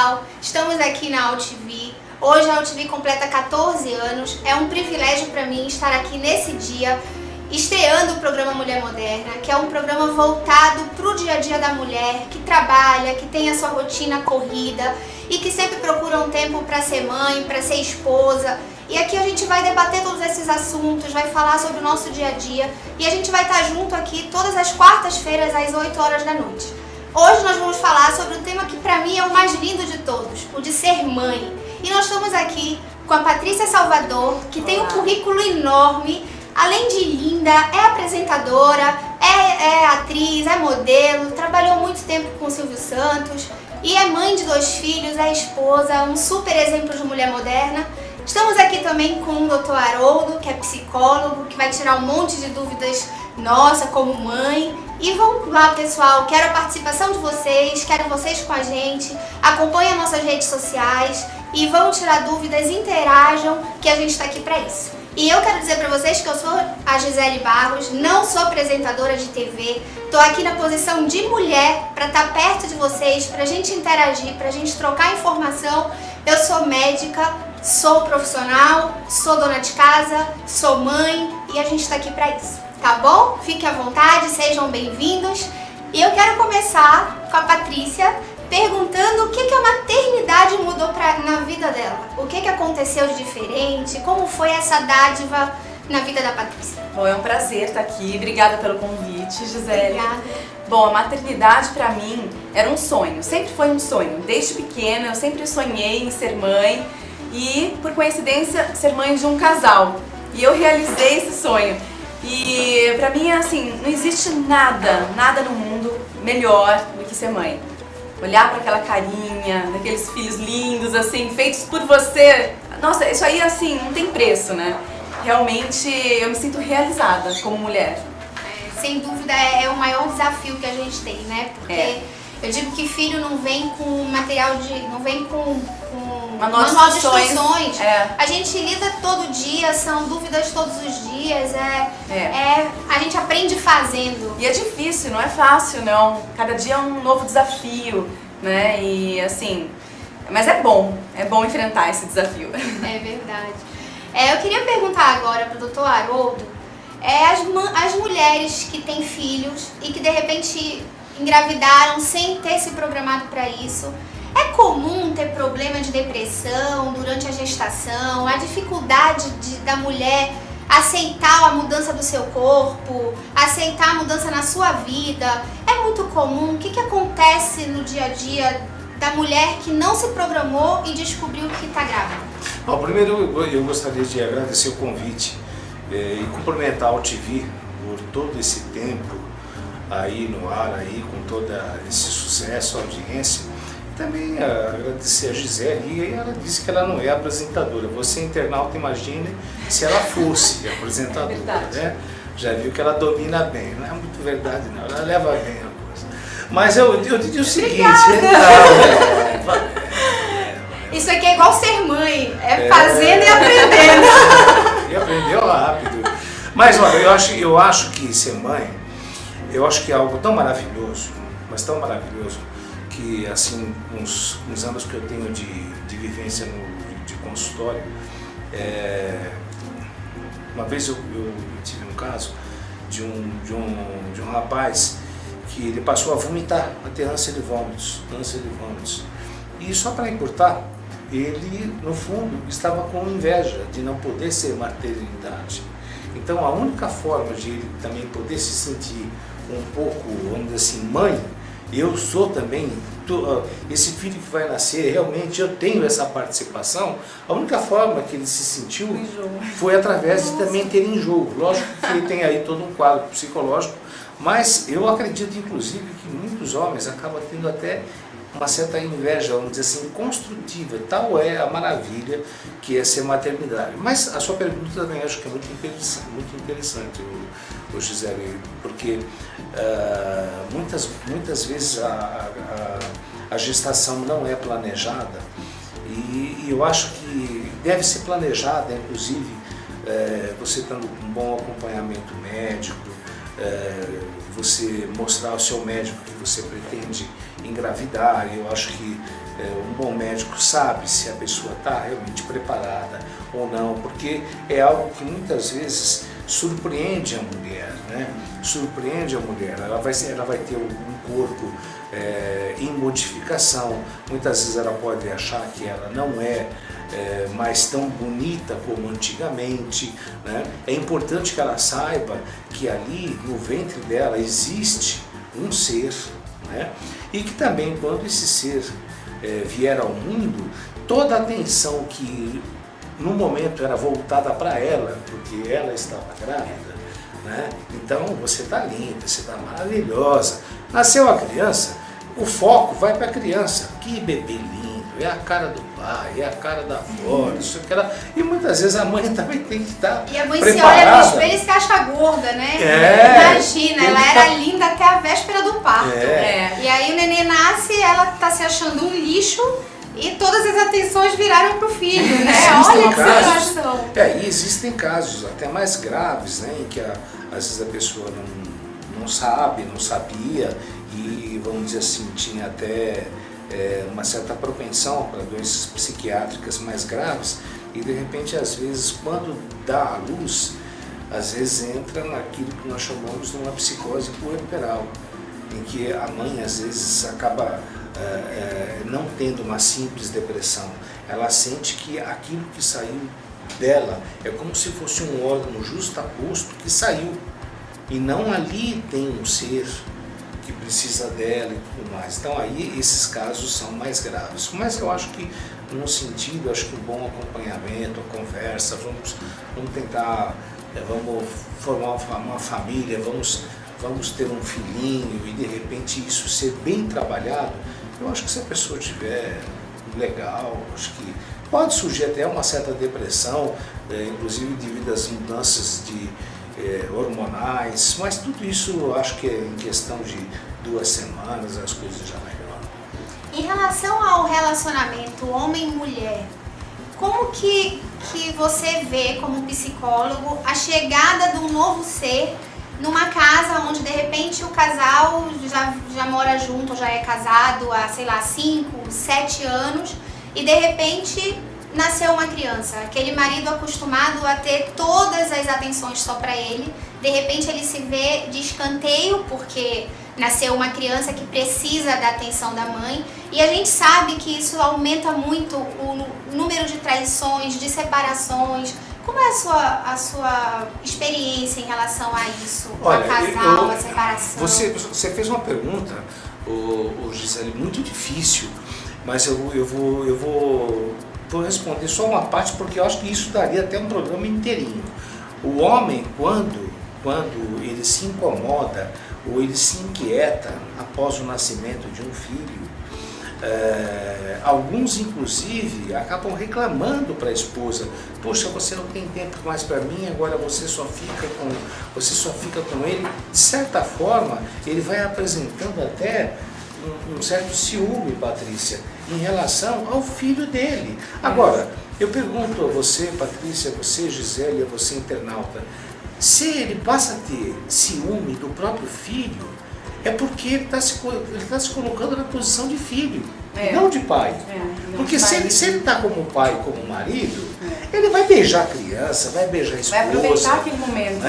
pessoal, estamos aqui na AltV. Hoje a AltV completa 14 anos. É um privilégio para mim estar aqui nesse dia, estreando o programa Mulher Moderna, que é um programa voltado para o dia a dia da mulher, que trabalha, que tem a sua rotina corrida e que sempre procura um tempo para ser mãe, para ser esposa. E aqui a gente vai debater todos esses assuntos, vai falar sobre o nosso dia a dia e a gente vai estar junto aqui todas as quartas-feiras às 8 horas da noite. Hoje nós vamos falar sobre um tema que para mim é o mais lindo de todos, o de ser mãe. E nós estamos aqui com a Patrícia Salvador, que tem um currículo enorme, além de linda, é apresentadora, é atriz, é modelo, trabalhou muito tempo com o Silvio Santos e é mãe de 2 filhos, é esposa, um super exemplo de mulher moderna. Estamos aqui também com o Dr. Haroldo, que é psicólogo, que vai tirar um monte de dúvidas nossa como mãe. E vamos lá, pessoal, quero a participação de vocês, quero vocês com a gente, acompanhem as nossas redes sociais e vão tirar dúvidas, interajam, que a gente está aqui para isso. E eu quero dizer para vocês que eu sou a Gisele Barros, não sou apresentadora de TV, estou aqui na posição de mulher para estar perto de vocês, para a gente interagir, para a gente trocar informação. Eu sou médica, sou profissional, sou dona de casa, sou mãe e a gente está aqui para isso, tá bom? Fiquem à vontade, sejam bem-vindos. E eu quero começar com a Patrícia perguntando o que a maternidade mudou na vida dela. O que aconteceu de diferente, como foi essa dádiva na vida da Patrícia. Bom, é um prazer estar aqui, obrigada pelo convite, Gisele. Obrigada. Bom, a maternidade para mim era um sonho, sempre foi um sonho. Desde pequena eu sempre sonhei em ser mãe e, por coincidência, ser mãe de um casal. E eu realizei esse sonho. E pra mim, assim, não existe nada no mundo melhor do que ser mãe. Olhar para aquela carinha, daqueles filhos lindos, assim, feitos por você. Nossa, isso aí, assim, não tem preço, né? Realmente, eu me sinto realizada como mulher. Sem dúvida, é o maior desafio que a gente tem, né? Porque eu digo que filho não vem com material não vem com manual de instruções. A gente lida todo dia, são dúvidas todos os dias, a gente aprende fazendo. E é difícil, não é fácil não, cada dia é um novo desafio, né, e assim, mas é bom enfrentar esse desafio. É verdade. Eu queria perguntar agora para o Dr. Haroldo, as mulheres que têm filhos e que de repente engravidaram sem ter se programado para isso, é comum ter problema de depressão durante a gestação, a dificuldade da mulher aceitar a mudança do seu corpo, aceitar a mudança na sua vida. É muito comum. O que acontece no dia a dia da mulher que não se programou e descobriu que está grávida? Bom, primeiro eu gostaria de agradecer o convite e cumprimentar a AltV por todo esse tempo aí no ar, aí, com todo esse sucesso, a audiência. Também agradecer a Gisele, e ela disse que ela não é apresentadora. Você, internauta, imagine se ela fosse apresentadora, né? Já viu que ela domina bem, não é muito verdade não, ela leva bem a coisa. Mas eu diria o seguinte... Isso aqui é igual ser mãe, fazendo e aprendendo. E aprendeu rápido. Mas olha, eu acho que ser mãe, eu acho que é algo tão maravilhoso, mas tão maravilhoso, que assim, uns anos que eu tenho de vivência de consultório, uma vez eu tive um caso de um rapaz que ele passou a vomitar, a ter ânsia de vômitos. E só para encurtar, ele no fundo estava com inveja de não poder ser maternidade. Então a única forma de ele também poder se sentir um pouco, vamos dizer assim, mãe, eu sou também, esse filho que vai nascer, realmente eu tenho essa participação. A única forma que ele se sentiu foi através de também ter enjoo. Lógico que ele tem aí todo um quadro psicológico, mas eu acredito inclusive que muitos homens acabam tendo até uma certa inveja, vamos dizer assim, construtiva. Tal é a maravilha que é ser maternidade. Mas a sua pergunta também acho que é muito interessante, Gisele, porque muitas vezes a gestação não é planejada e eu acho que deve ser planejada, inclusive você tendo um bom acompanhamento médico, você mostrar ao seu médico que você pretende engravidar. Eu acho que um bom médico sabe se a pessoa está realmente preparada ou não, porque é algo que muitas vezes surpreende a mulher, né? Surpreende a mulher. Ela vai ter um corpo em modificação. Muitas vezes ela pode achar que ela não é mais tão bonita como antigamente, né? É importante que ela saiba que ali no ventre dela existe um ser, né? E que também quando esse ser vier ao mundo, toda a atenção que no momento era voltada para ela, porque ela estava grávida, né? Então você está linda, você está maravilhosa. Nasceu a criança, o foco vai para a criança. Que bebê lindo, é a cara do pai, é a cara da avó, isso, aquela. E muitas vezes a mãe também tem que estar preparada. E a mãe se olha no espelho e se acha gorda, né? Imagina, ela era linda até a véspera do parto. E aí o neném nasce, ela está se achando um lixo. E todas as atenções viraram para o filho, né? Olha que situação. E existem casos até mais graves, né? Em que às vezes a pessoa não sabe, não sabia e, vamos dizer assim, tinha até uma certa propensão para doenças psiquiátricas mais graves e de repente, às vezes, quando dá à luz, às vezes entra naquilo que nós chamamos de uma psicose puerperal, em que a mãe, às vezes, acaba não tendo uma simples depressão. Ela sente que aquilo que saiu dela é como se fosse um órgão justaposto que saiu e não ali tem um ser que precisa dela e tudo mais. Então aí esses casos são mais graves. Mas eu acho que num sentido, acho que um bom acompanhamento, conversa, vamos tentar, vamos formar uma família, vamos ter um filhinho e de repente isso ser bem trabalhado. Eu acho que se a pessoa estiver legal, acho que pode surgir até uma certa depressão, inclusive devido às mudanças hormonais, mas tudo isso eu acho que em questão de 2 semanas as coisas já melhoram. Em relação ao relacionamento homem-mulher, como que você vê como psicólogo a chegada de um novo ser numa casa onde de repente o casal já mora junto, já é casado há, sei lá, 5, 7 anos e de repente nasceu uma criança, aquele marido acostumado a ter todas as atenções só para ele, de repente ele se vê de escanteio porque nasceu uma criança que precisa da atenção da mãe e a gente sabe que isso aumenta muito o número de traições, de separações. Como é a sua experiência em relação a isso, Olha, a casal, a separação? Você fez uma pergunta, Gisele, muito difícil, mas eu vou responder só uma parte porque eu acho que isso daria até um programa inteirinho. O homem, quando ele se incomoda ou ele se inquieta após o nascimento de um filho, alguns inclusive acabam reclamando para a esposa: poxa, você não tem tempo mais para mim, agora você só fica com ele. De certa forma, ele vai apresentando até um certo ciúme, Patrícia, em relação ao filho dele. Agora, eu pergunto a você, Patrícia, a você, Gisele, a você, internauta, se ele passa a ter ciúme do próprio filho, é porque ele está se colocando na posição de filho, não de pai. Porque se ele está como pai, como marido, ele vai beijar a criança, vai beijar a esposa. Vai aproveitar aquele momento.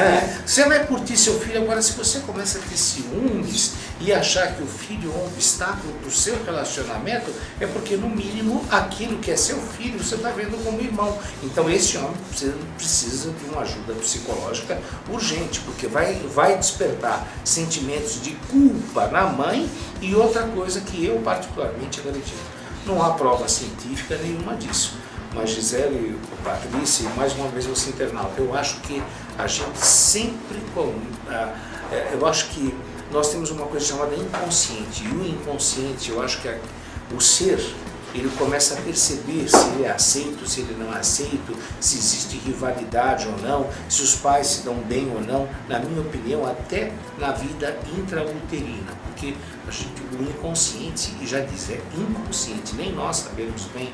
Você vai curtir seu filho. Agora, se você começa a ter ciúmes e achar que o filho é um obstáculo para o seu relacionamento, é porque, no mínimo, aquilo que é seu filho, você está vendo como irmão. Então, esse homem precisa de uma ajuda psicológica urgente, porque vai despertar sentimentos de culpa na mãe e outra coisa que eu, particularmente, acredito. Não há prova científica nenhuma disso. Mas, Gisele, Patrícia, mais uma vez você, internauta, eu acho que a gente sempre... eu acho que nós temos uma coisa chamada inconsciente. E o inconsciente, eu acho que o ser, ele começa a perceber se ele é aceito, se ele não é aceito, se existe rivalidade ou não, se os pais se dão bem ou não, na minha opinião, até na vida intrauterina. Porque o inconsciente, e já diz, é inconsciente, nem nós sabemos bem,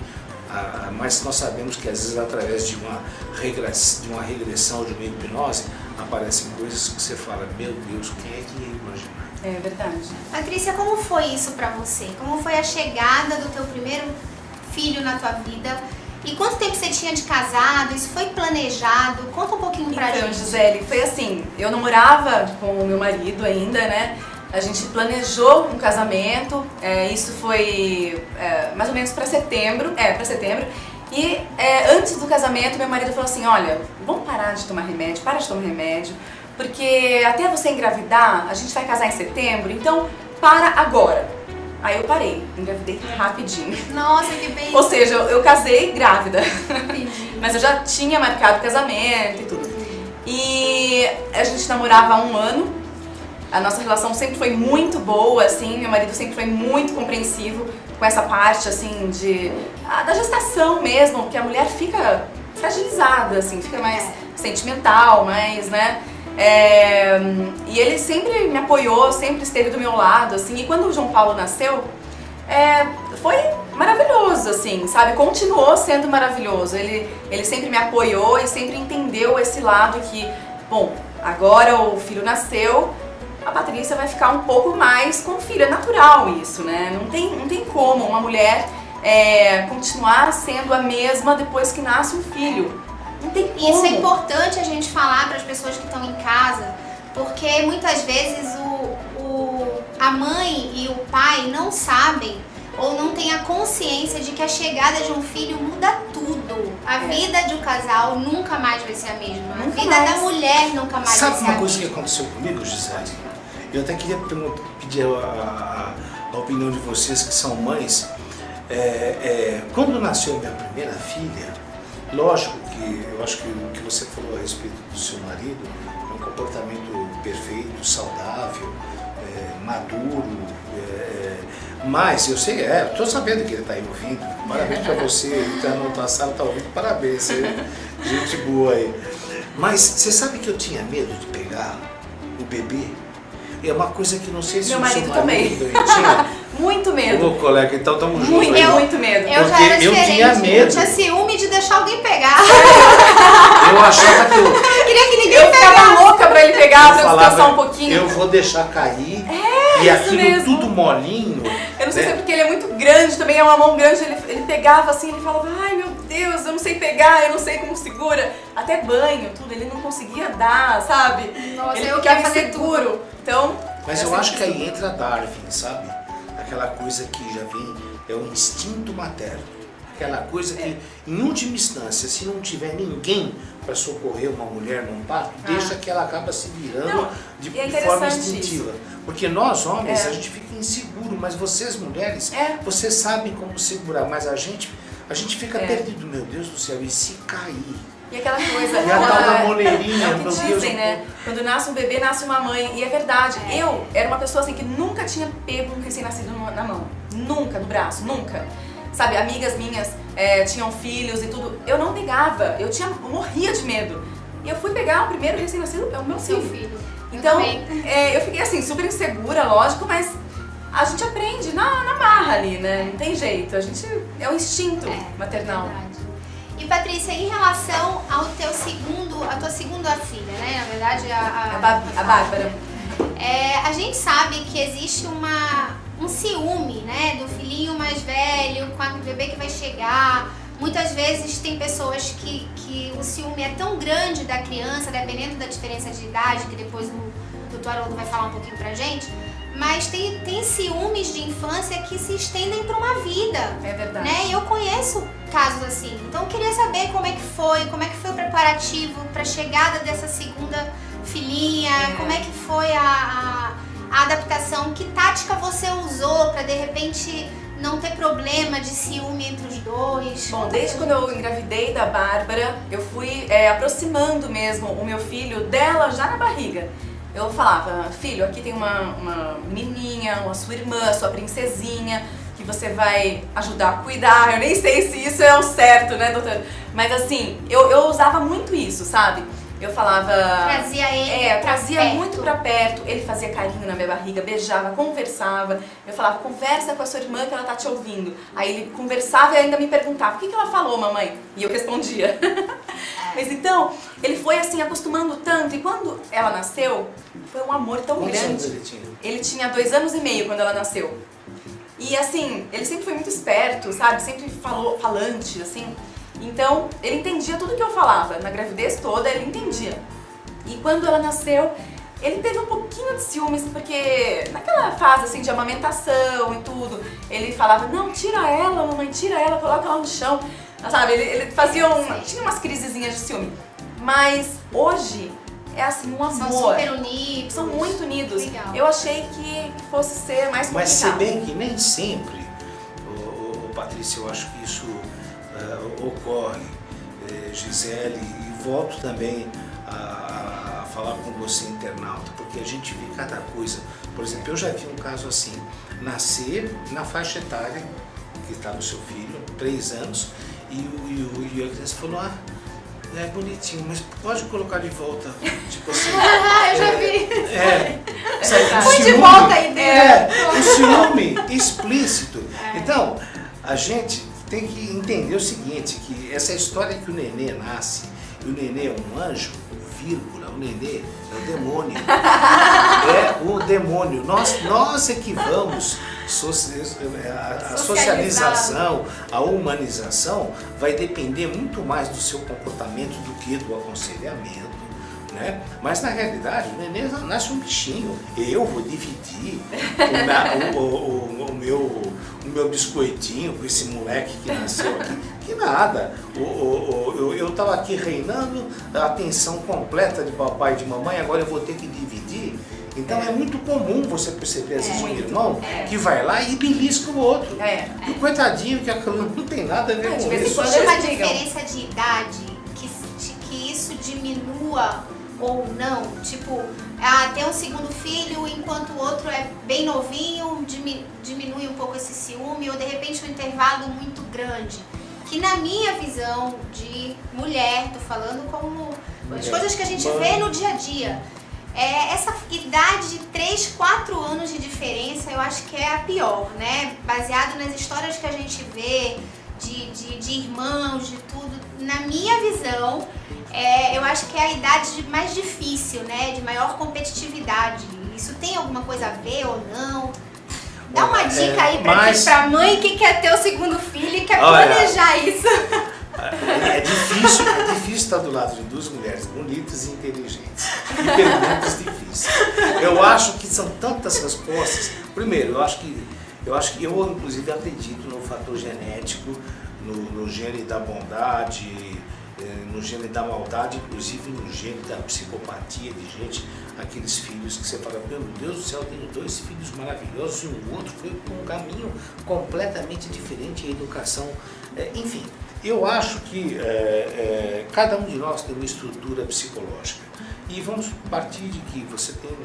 mas nós sabemos que às vezes através de uma regressão, de uma hipnose, aparecem coisas que você fala, meu Deus, quem é que ia imaginar? É verdade. Patrícia, como foi isso pra você? Como foi a chegada do teu primeiro filho na tua vida? E quanto tempo você tinha de casado? Isso foi planejado? Conta um pouquinho pra Então, gente. Gisele, foi assim, eu namorava com o meu marido ainda, né? A gente planejou um casamento, isso foi mais ou menos para setembro, E antes do casamento, meu marido falou assim, olha, vamos parar de tomar remédio, para de tomar remédio, porque até você engravidar, a gente vai casar em setembro, então para agora. Aí eu parei, engravidei rapidinho. Nossa, que bem. Ou seja, eu casei grávida. Entendi. Mas eu já tinha marcado o casamento e tudo. E a gente namorava há 1 ano. A nossa relação sempre foi muito boa, assim. Meu marido sempre foi muito compreensivo com essa parte, assim, da gestação mesmo. Porque a mulher fica fragilizada, assim, fica mais sentimental, mais, né? E ele sempre me apoiou, sempre esteve do meu lado, assim, e quando o João Paulo nasceu, foi maravilhoso, assim, sabe? Continuou sendo maravilhoso. Ele sempre me apoiou e sempre entendeu esse lado que, bom, agora o filho nasceu, a Patrícia vai ficar um pouco mais com o filho. É natural isso, né? Não tem como uma mulher continuar sendo a mesma depois que nasce um filho. Não tem como. Isso é importante a gente falar para as pessoas que estão em casa, porque muitas vezes a mãe e o pai não sabem ou não têm a consciência de que a chegada de um filho muda tudo. A vida de um casal nunca mais vai ser a mesma. A vida da mulher nunca mais vai ser a mesma. Sabe uma coisa que aconteceu comigo, Gisele? Eu até queria pedir a opinião de vocês que são mães. Quando nasceu minha primeira filha, lógico que eu acho que o que você falou a respeito do seu marido é um comportamento perfeito, saudável, maduro, mas eu sei, estou sabendo que ele está aí ouvindo. Parabéns para você, ele está na tua sala, está ouvindo, parabéns, gente boa aí. Mas você sabe que eu tinha medo de pegar o bebê? É uma coisa que não sei se meu o seu marido também tinha. Muito medo. Ô, colega, então estamos juntos. Muito medo. Eu já era diferente. Eu tinha medo. Eu tinha ciúme de deixar alguém pegar. Eu achava que eu queria que ninguém eu pegasse. ficava louca pra ele pegar, pra descansar um pouquinho. Eu vou deixar cair. E isso aquilo mesmo. tudo molinho. Eu não sei se é porque ele é muito grande, também é uma mão grande, ele pegava assim, ele falava, ai meu Deus, eu não sei pegar, eu não sei como segura. Até banho, tudo, ele não conseguia dar, sabe? Nossa, ele eu ficava queria fazer inseguro. Então, Mas eu acho que aí entra Darwin, sabe? Aquela coisa que já vem, é o instinto materno. Aquela coisa que, em última instância, se não tiver ninguém para socorrer uma mulher num parto, deixa que ela acaba se virando de forma instintiva. Porque nós, homens, a gente fica inseguro, mas vocês, mulheres, vocês sabem como segurar, mas a gente fica perdido, meu Deus do céu, e se cair? E aquela coisa, e a tal da moleirinha, é o que dizem, Deus, né? Quando nasce um bebê, nasce uma mãe. E é verdade, eu era uma pessoa assim que nunca tinha pego um recém-nascido na mão. Nunca, no braço, nunca. Sabe, amigas minhas tinham filhos e tudo. Eu não pegava, eu morria de medo. E eu fui pegar o primeiro recém-nascido, é o meu filho. Então, eu fiquei assim, super insegura, lógico, mas a gente aprende na marra ali, né? Não tem jeito, é um instinto maternal. Verdade. E Patrícia, em relação ao a tua segunda filha, né? Na verdade, a Bárbara. A gente sabe que existe um ciúme, né? Do filhinho mais velho com o bebê que vai chegar. Muitas vezes tem pessoas que o ciúme é tão grande da criança, dependendo da diferença de idade, que depois o doutor Haroldo vai falar um pouquinho pra gente. Mas tem ciúmes de infância que se estendem para uma vida. É verdade. Né? E eu conheço casos assim. Então eu queria saber como é que foi o preparativo para a chegada dessa segunda filhinha, como é que foi a adaptação, que tática você usou para de repente não ter problema de ciúme entre os dois. Bom, desde quando eu engravidei da Bárbara, eu fui aproximando mesmo o meu filho dela já na barriga. Eu falava, filho, aqui tem uma menininha, a sua irmã, a sua princesinha, que você vai ajudar a cuidar. Eu nem sei se isso é o certo, né, doutora? Mas assim, eu usava muito isso, sabe? Eu falava... Trazia ele trazia perto. muito pra perto. Ele fazia carinho na minha barriga, beijava, conversava. Eu falava, conversa com a sua irmã que ela tá te ouvindo. Aí ele conversava e ainda me perguntava, o que ela falou, mamãe? E eu respondia. Mas então, ele foi assim, acostumando tanto. E quando ela nasceu, foi um amor tão Quantos anos grande. ele tinha? Ele tinha 2 anos e meio quando ela nasceu. E assim, ele sempre foi muito esperto, sabe? Sempre falante, assim. Então, ele entendia tudo que eu falava. Na gravidez toda, ele entendia. E quando ela nasceu, ele teve um pouquinho de ciúmes, porque naquela fase assim de amamentação e tudo, ele falava, não, tira ela, mamãe, tira ela, coloca ela no chão. Sabe, ele fazia tinha umas crisezinhas de ciúme. Mas hoje é assim, um amor. São super unidos. São muito unidos. Legal. Eu achei que fosse ser mais complicado. Mas se bem que nem sempre, Patrícia, eu acho que isso ocorre, Gisele, e volto também a falar com você, internauta, porque a gente vê cada coisa. Por exemplo, eu já vi um caso assim, nascer na faixa etária que estava o seu filho, 3 anos, e a criança falou, é bonitinho, mas pode colocar de volta, tipo assim. Eu já vi. Sabe, Põe de volta aí dentro. O ciúme explícito. Então, a gente tem que entender o seguinte, que essa história que o nenê nasce, e o nenê é um anjo, vírgula, o nenê é o demônio. É o demônio. Nós é que vamos, a socialização, a humanização vai depender muito mais do seu comportamento do que do aconselhamento. Né? Mas na realidade o nenê nasce um bichinho. Eu vou dividir o meu biscoitinho com esse moleque que nasceu aqui. Que nada. Eu estava aqui reinando a atenção completa de papai e de mamãe, agora eu vou ter que dividir. Então é muito comum você perceber às vezes um irmão que vai lá e belisca o outro. E o coitadinho que aquilo não tem nada a ver com isso. Existe uma diferença de idade que isso diminua ou não? Tipo, ter um segundo filho enquanto o outro é bem novinho, diminui um pouco esse ciúme, ou de repente um intervalo muito grande. Que na minha visão de mulher, tô falando como as coisas que a gente vê no dia a dia, essa idade de 3, 4 anos de diferença eu acho que é a pior, né? Baseado nas histórias que a gente vê de irmãos, de tudo, na minha visão, eu acho que é a idade mais difícil, né? De maior competitividade. Isso tem alguma coisa a ver ou não? Dá uma dica aí pra mãe que quer ter o segundo filho e quer planejar isso. É difícil estar do lado de 2 mulheres bonitas e inteligentes. E perguntas difíceis. Eu acho que são tantas respostas. Primeiro, eu inclusive acredito no fator genético, no gene da bondade, no gene da maldade, inclusive no gene da psicopatia de gente, aqueles filhos que você fala, meu Deus do céu, eu tenho 2 filhos maravilhosos e o outro foi por um caminho completamente diferente, a educação, enfim. Eu acho que cada um de nós tem uma estrutura psicológica e vamos partir de que você tem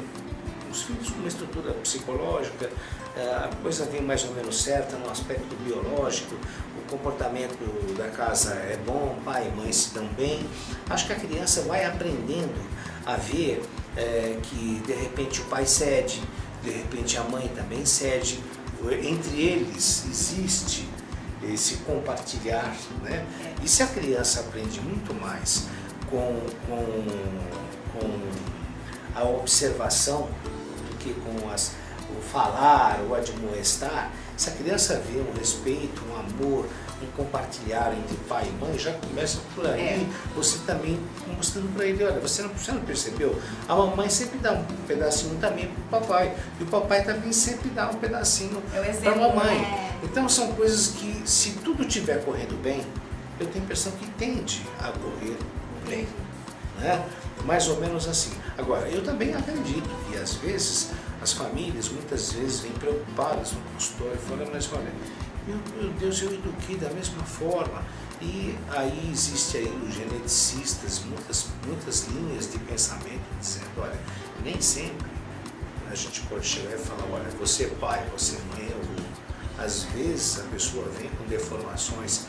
os filhos com uma estrutura psicológica, a coisa vem mais ou menos certa no aspecto biológico, o comportamento da casa é bom, pai e mãe se dão bem. Acho que a criança vai aprendendo a ver que de repente o pai cede, de repente a mãe também cede, entre eles existe esse compartilhar, né? E se a criança aprende muito mais com a observação do que com o falar ou admoestar, se a criança vê um respeito, um amor, um compartilhar entre pai e mãe, já começa por aí, você também mostrando para ele, olha, você não percebeu? A mamãe sempre dá um pedacinho também para o papai, e o papai também sempre dá um pedacinho para a mamãe. Então são coisas que, se tudo estiver correndo bem, eu tenho a impressão que tende a correr bem, né? Mais ou menos assim. Agora, eu também acredito que às vezes as famílias muitas vezes vêm preocupadas no consultório e falam, mas olha, meu Deus, eu eduquei da mesma forma. E aí existe aí os geneticistas, muitas linhas de pensamento dizendo, olha, nem sempre a gente pode chegar e falar, olha, você é pai, você é mãe, às vezes a pessoa vem com deformações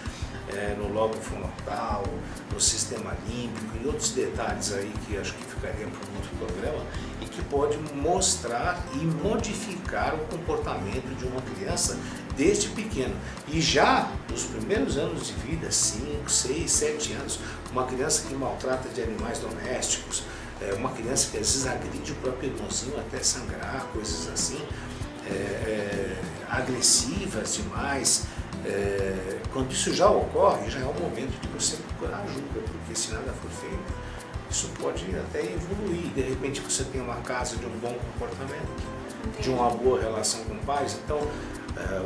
no lobo frontal, no sistema límbico e outros detalhes aí que acho que ficaria para um outro programa e que pode mostrar e modificar o comportamento de uma criança desde pequeno. E já nos primeiros anos de vida, 5, 6, 7 anos, uma criança que maltrata de animais domésticos, uma criança que às vezes agride o próprio irmãozinho até sangrar, coisas assim, agressivas demais. Quando isso já ocorre, já é o momento de você procurar ajuda, porque se nada for feito, isso pode até evoluir. De repente você tem uma casa de um bom comportamento, de uma boa relação com pais, então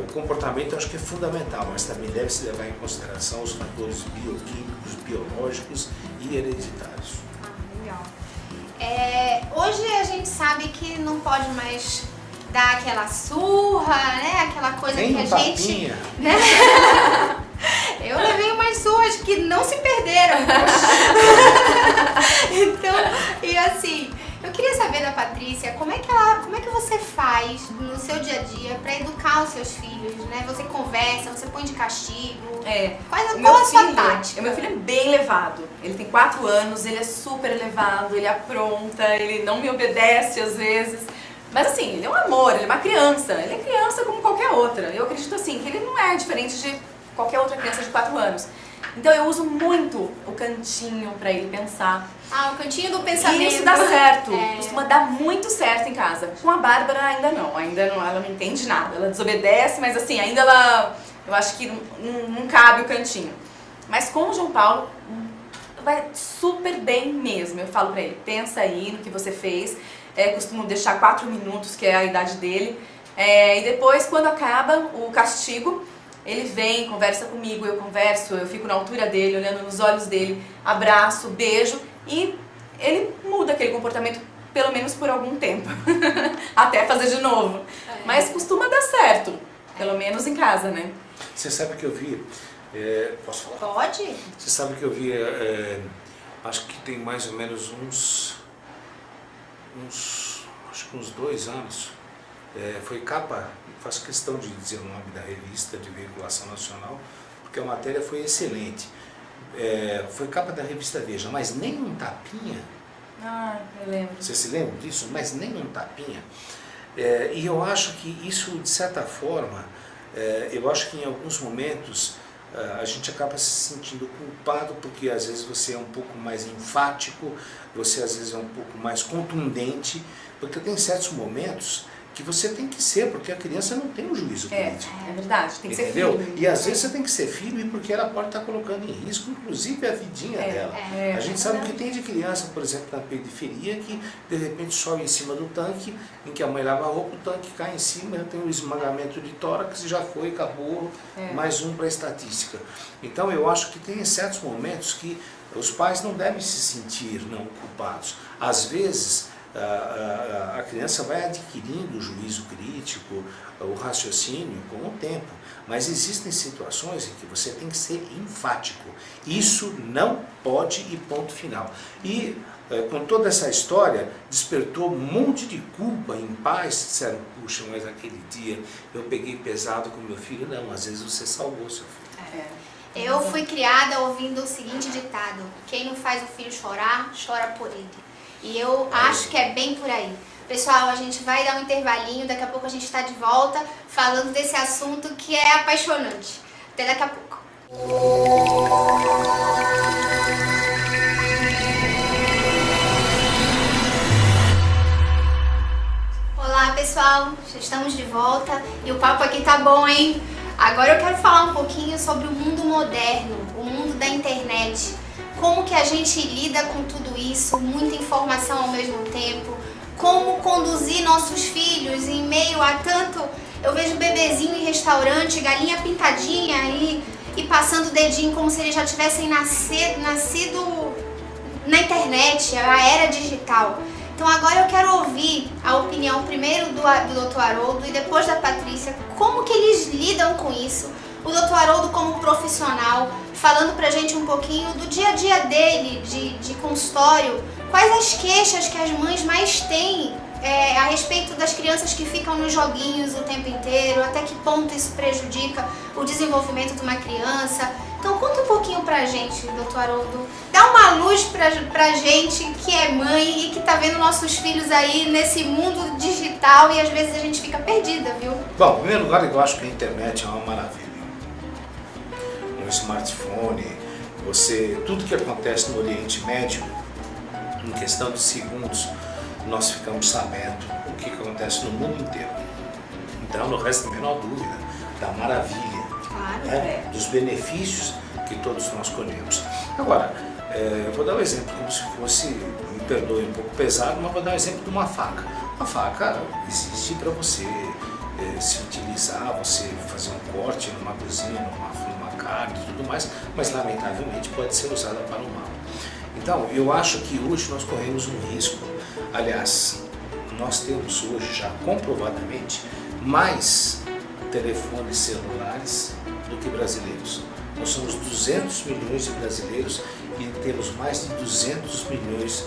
o comportamento eu acho que é fundamental, mas também deve se levar em consideração os fatores bioquímicos, biológicos e hereditários. Legal. Hoje a gente sabe que não pode mais dar aquela surra, né? Aquela coisa Nem que a tapinha. gente... Né? Eu levei umas surras que não se perderam. Então, e assim, eu queria saber da Patrícia, como é que você faz no seu dia a dia para educar os seus filhos, né? Você conversa, você põe de castigo. Qual a sua tática? O meu filho é bem levado. Ele tem 4 anos, ele é super elevado, ele apronta, ele não me obedece às vezes. Mas assim, ele é um amor, ele é uma criança. Ele é criança como qualquer outra. Eu acredito assim, que ele não é diferente de qualquer outra criança de 4 anos. Então eu uso muito o cantinho para ele pensar. O cantinho do pensamento. E isso dá certo, costuma dar muito certo em casa. Com a Bárbara ainda não, ela não entende nada. Ela desobedece, mas assim, ainda eu acho que não cabe o cantinho. Mas com o João Paulo, vai super bem mesmo. Eu falo pra ele, pensa aí no que você fez. Costumo deixar 4 minutos, que é a idade dele. E depois, quando acaba o castigo, ele vem, conversa comigo, eu converso, eu fico na altura dele, olhando nos olhos dele, abraço, beijo, e ele muda aquele comportamento, pelo menos por algum tempo, até fazer de novo. Mas costuma dar certo, pelo menos em casa, né? Você sabe que eu vi, posso falar? Pode? Você sabe que eu vi, acho que tem mais ou menos acho que uns 2 anos, foi capa, faço questão de dizer o nome da revista de veiculação nacional, porque a matéria foi excelente. Foi capa da revista Veja, mas nem um tapinha. Eu lembro. Você se lembra disso? Mas nem um tapinha. E eu acho que isso, de certa forma, eu acho que em alguns momentos a gente acaba se sentindo culpado, porque às vezes você é um pouco mais enfático, você às vezes é um pouco mais contundente, porque tem certos momentos que você tem que ser, porque a criança não tem um juízo crítico. É verdade, tem que ser Entendeu? firme. E às vezes você tem que ser firme porque ela pode estar colocando em risco, inclusive, a vidinha dela. A gente sabe o que tem de criança, por exemplo, na periferia, que de repente sobe em cima do tanque, em que a mãe lava a roupa, o tanque cai em cima, tem um esmagamento de tórax e já foi, acabou, mais um para a estatística. Então eu acho que tem certos momentos que os pais não devem se sentir não culpados. Às vezes, a criança vai adquirindo o juízo crítico, o raciocínio com o tempo, mas existem situações em que você tem que ser enfático. Isso não pode e ponto final. E com toda essa história, despertou um monte de culpa em pais que disseram, puxa, mas aquele dia eu peguei pesado com meu filho. Não, às vezes você salvou seu filho. Eu fui criada ouvindo o seguinte ditado: quem não faz o filho chorar, chora por ele. E eu acho que é bem por aí. Pessoal, a gente vai dar um intervalinho, daqui a pouco a gente está de volta falando desse assunto que é apaixonante. Até daqui a pouco. Olá pessoal, já estamos de volta e o papo aqui tá bom, hein? Agora eu quero falar um pouquinho sobre o mundo moderno, o mundo da internet. Como que a gente lida com tudo isso, muita informação ao mesmo tempo, como conduzir nossos filhos em meio a tanto... Eu vejo bebezinho em restaurante, galinha pintadinha e passando o dedinho como se eles já tivessem nascido na internet, a era digital. Então agora eu quero ouvir a opinião primeiro do Dr. Haroldo e depois da Patrícia, como que eles lidam com isso. O Dr. Haroldo como profissional, falando pra gente um pouquinho do dia a dia dele, de consultório, quais as queixas que as mães mais têm a respeito das crianças que ficam nos joguinhos o tempo inteiro, até que ponto isso prejudica o desenvolvimento de uma criança. Então conta um pouquinho pra gente, Dr. Haroldo, dá uma luz pra gente que é mãe e que tá vendo nossos filhos aí nesse mundo digital e às vezes a gente fica perdida, viu? Bom, em primeiro lugar, eu acho que a internet é uma maravilha. Um smartphone, tudo que acontece no Oriente Médio, em questão de segundos, nós ficamos sabendo o que acontece no mundo inteiro. Então não resta a menor dúvida da maravilha, né, dos benefícios que todos nós colhemos. Agora, eu vou dar um exemplo, como se fosse, me perdoe, um pouco pesado, mas vou dar um exemplo de uma faca. Uma faca existe para você se utilizar, você fazer um corte numa cozinha, numa carne e tudo mais, mas lamentavelmente pode ser usada para o mal. Então, eu acho que hoje nós corremos um risco. Aliás, nós temos hoje já comprovadamente mais telefones celulares do que brasileiros. Nós somos 200 milhões de brasileiros e temos mais de 200 milhões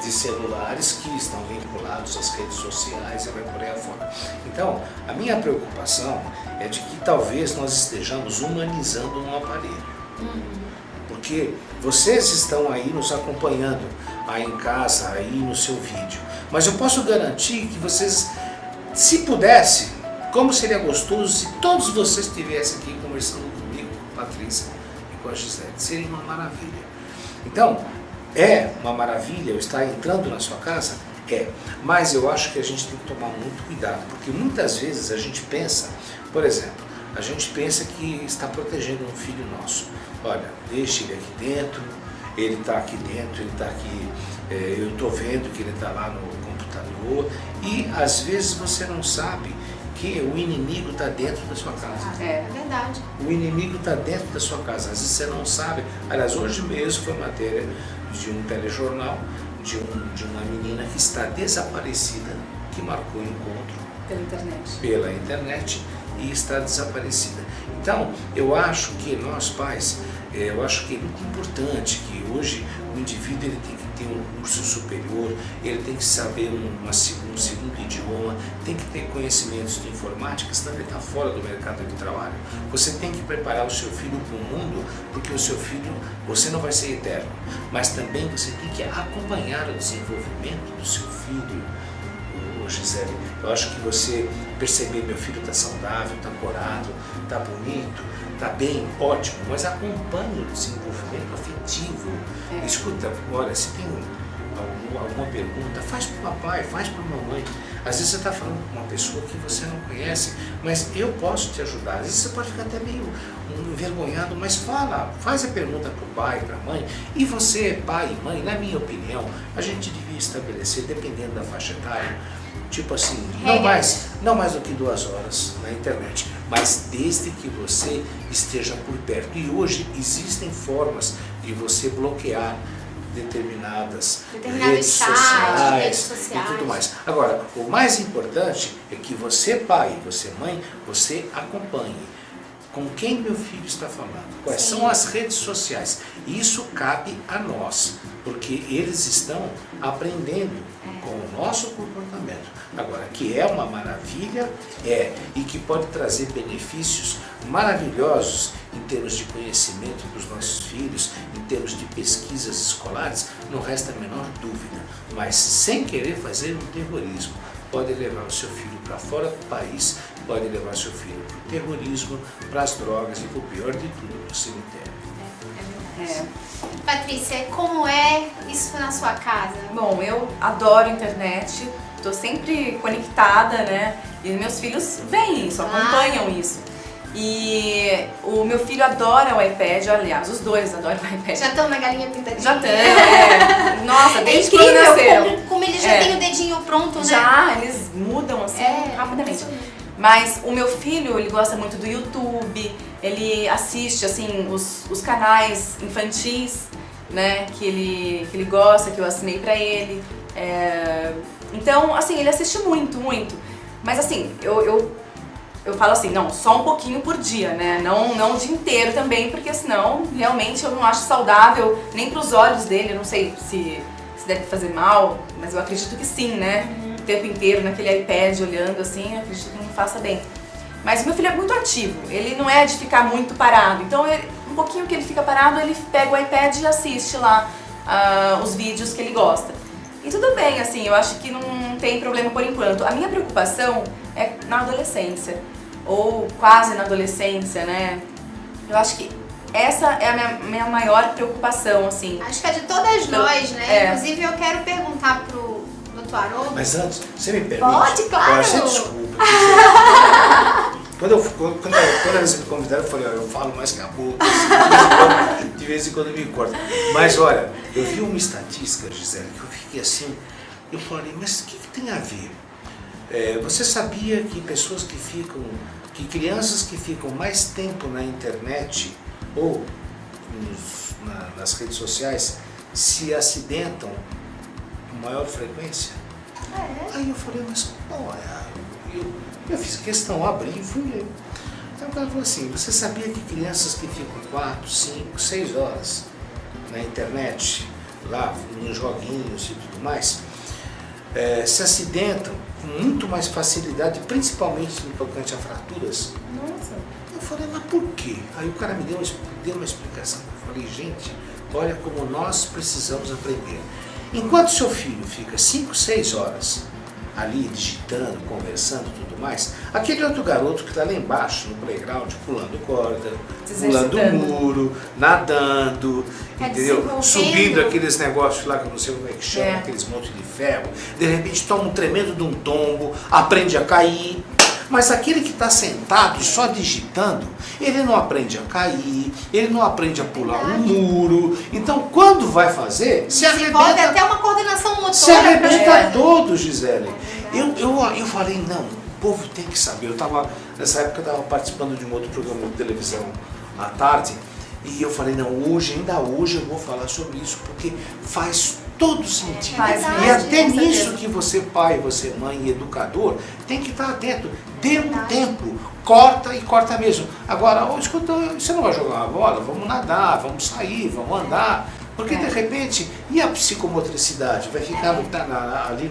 de celulares que estão vinculados às redes sociais e vai por aí afora. Então, a minha preocupação é de que talvez nós estejamos humanizando um aparelho. Porque vocês estão aí nos acompanhando, aí em casa, aí no seu vídeo. Mas eu posso garantir que vocês, se pudesse, como seria gostoso se todos vocês estivessem aqui conversando comigo, com a Patrícia e com a Gisele. Seria uma maravilha. Então, é uma maravilha eu estar entrando na sua casa? É. Mas eu acho que a gente tem que tomar muito cuidado, porque muitas vezes a gente pensa, por exemplo, a gente pensa que está protegendo um filho nosso. Olha, deixa ele aqui dentro, ele está aqui dentro, ele está aqui, eu estou vendo que ele está lá no computador, e às vezes você não sabe que o inimigo está dentro da sua casa. É verdade. O inimigo está dentro da sua casa, às vezes você não sabe. Aliás, hoje mesmo foi matéria de um telejornal de uma menina que está desaparecida, que marcou o encontro pela internet e está desaparecida. Então, eu acho que nós pais, eu acho que é muito importante que hoje o indivíduo ele tem que ter um curso superior, ele tem que saber um segundo idioma, tem que ter conhecimentos de informática, senão ele está fora do mercado de trabalho. Você tem que preparar o seu filho para o mundo, porque o seu filho, você não vai ser eterno, mas também você tem que acompanhar o desenvolvimento do seu filho. Gisele, eu acho que você perceber, meu filho está saudável, está corado, está bonito, está bem, ótimo, mas acompanhe o desenvolvimento afetivo. Escuta, olha, se tem alguma pergunta, faz para o papai, faz para a mamãe. Às vezes você está falando com uma pessoa que você não conhece, mas eu posso te ajudar. Às vezes você pode ficar até meio envergonhado, mas faz a pergunta para o pai, para a mãe. E você, pai e mãe, na minha opinião, a gente devia estabelecer, dependendo da faixa etária, tipo assim, não mais do que 2 horas na internet, mas desde que você esteja por perto. E hoje existem formas de você bloquear determinadas redes sociais e tudo mais. Agora, o mais importante é que você, pai, você, mãe, você acompanhe com quem meu filho está falando, quais são as redes sociais. Isso cabe a nós, porque eles estão aprendendo com o nosso comportamento. Agora, que é uma maravilha, e que pode trazer benefícios maravilhosos em termos de conhecimento dos nossos filhos, em termos de pesquisas escolares, não resta a menor dúvida. Mas sem querer fazer um terrorismo, pode levar o seu filho para fora do país, pode levar o seu filho para o terrorismo, para as drogas e, para o pior de tudo, para o cemitério. Patrícia, como é isso na sua casa? Bom, eu adoro internet, estou sempre conectada, né? E meus filhos veem isso, acompanham isso. E o meu filho adora o iPad, aliás, os dois adoram o iPad. Já estão na galinha pintadinha? Já estão, Nossa, desde quando incrível nasceram. como ele já tem o dedinho pronto, né? Já, eles mudam assim rapidamente. Mas o meu filho, ele gosta muito do YouTube, ele assiste assim os canais infantis, né, que ele gosta, que eu assinei pra ele. Então, assim, ele assiste muito. Mas assim, eu falo assim, não, só um pouquinho por dia, né? Não o dia inteiro também, porque senão realmente eu não acho saudável nem pros olhos dele. Eu não sei se deve fazer mal, mas eu acredito que sim, né? O tempo inteiro naquele iPad olhando assim, eu acredito que não faça bem. Mas meu filho é muito ativo, ele não é de ficar muito parado. Então, um pouquinho que ele fica parado, ele pega o iPad e assiste lá os vídeos que ele gosta. E tudo bem, assim, eu acho que não tem problema por enquanto. A minha preocupação é na adolescência, ou quase na adolescência, né? Eu acho que essa é a minha maior preocupação, assim. Acho que é de todas nós, né? É. Inclusive eu quero perguntar pro Dr. Haroldo. Mas antes, você me permite? Pode, claro. Você desculpa. Quando eles me convidaram, eu falei, olha, eu falo mais que a boca. De vez em quando me corta. Mas olha, eu vi uma estatística, Gisele, que eu fiquei assim, eu falei, mas o que tem a ver? Você sabia que crianças que ficam mais tempo na internet ou nas redes sociais se acidentam com maior frequência? Aí eu falei, mas qual é? Eu fiz questão, abri e fui ler. Aí o cara falou assim, você sabia que crianças que ficam 4, 5, 6 horas na internet, lá nos joguinhos e tudo mais, se acidentam com muito mais facilidade, principalmente no tocante a fraturas? Nossa. Eu falei, mas por quê? Aí o cara me deu uma explicação. Eu falei, gente, olha como nós precisamos aprender. Enquanto seu filho fica 5, 6 horas ali digitando, conversando e tudo mais, aquele outro garoto que está lá embaixo no playground pulando corda, pulando muro, nadando, entendeu? Subindo aqueles negócios lá que eu não sei como é que chama, aqueles montes de ferro, de repente toma um tremendo de um tombo, aprende a cair. Mas aquele que está sentado só digitando, ele não aprende a cair, ele não aprende a pular um muro. Então, quando vai fazer, se arrebenta. Até uma coordenação motora. Se arrebenta todo, Gisele. Eu falei, não, o povo tem que saber. Nessa época eu estava participando de um outro programa de televisão à tarde, e eu falei, não, ainda hoje eu vou falar sobre isso, porque faz todo sentido. E até nisso que você, pai, você, mãe e educador, tem que estar atento. Dê um tempo, corta e corta mesmo. Agora, escuta, você não vai jogar uma bola? Vamos nadar, vamos sair, vamos andar. Porque de repente, e a psicomotricidade? Vai ficar ali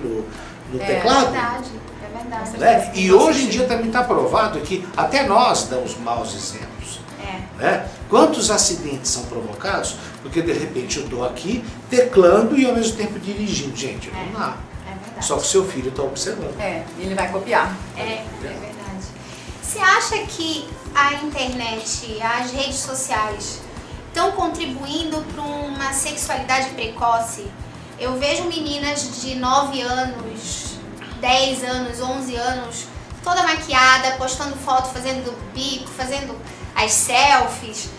no teclado? É verdade. Né? E hoje em dia também está provado que até nós damos maus exemplos. Né? Quantos acidentes são provocados? Porque de repente eu estou aqui teclando e ao mesmo tempo dirigindo. Gente, não dá. Só que o seu filho está observando. Ele vai copiar. É verdade. Você acha que a internet, as redes sociais estão contribuindo para uma sexualidade precoce? Eu vejo meninas de 9 anos, 10 anos, 11 anos, toda maquiada, postando foto, fazendo bico, fazendo as selfies.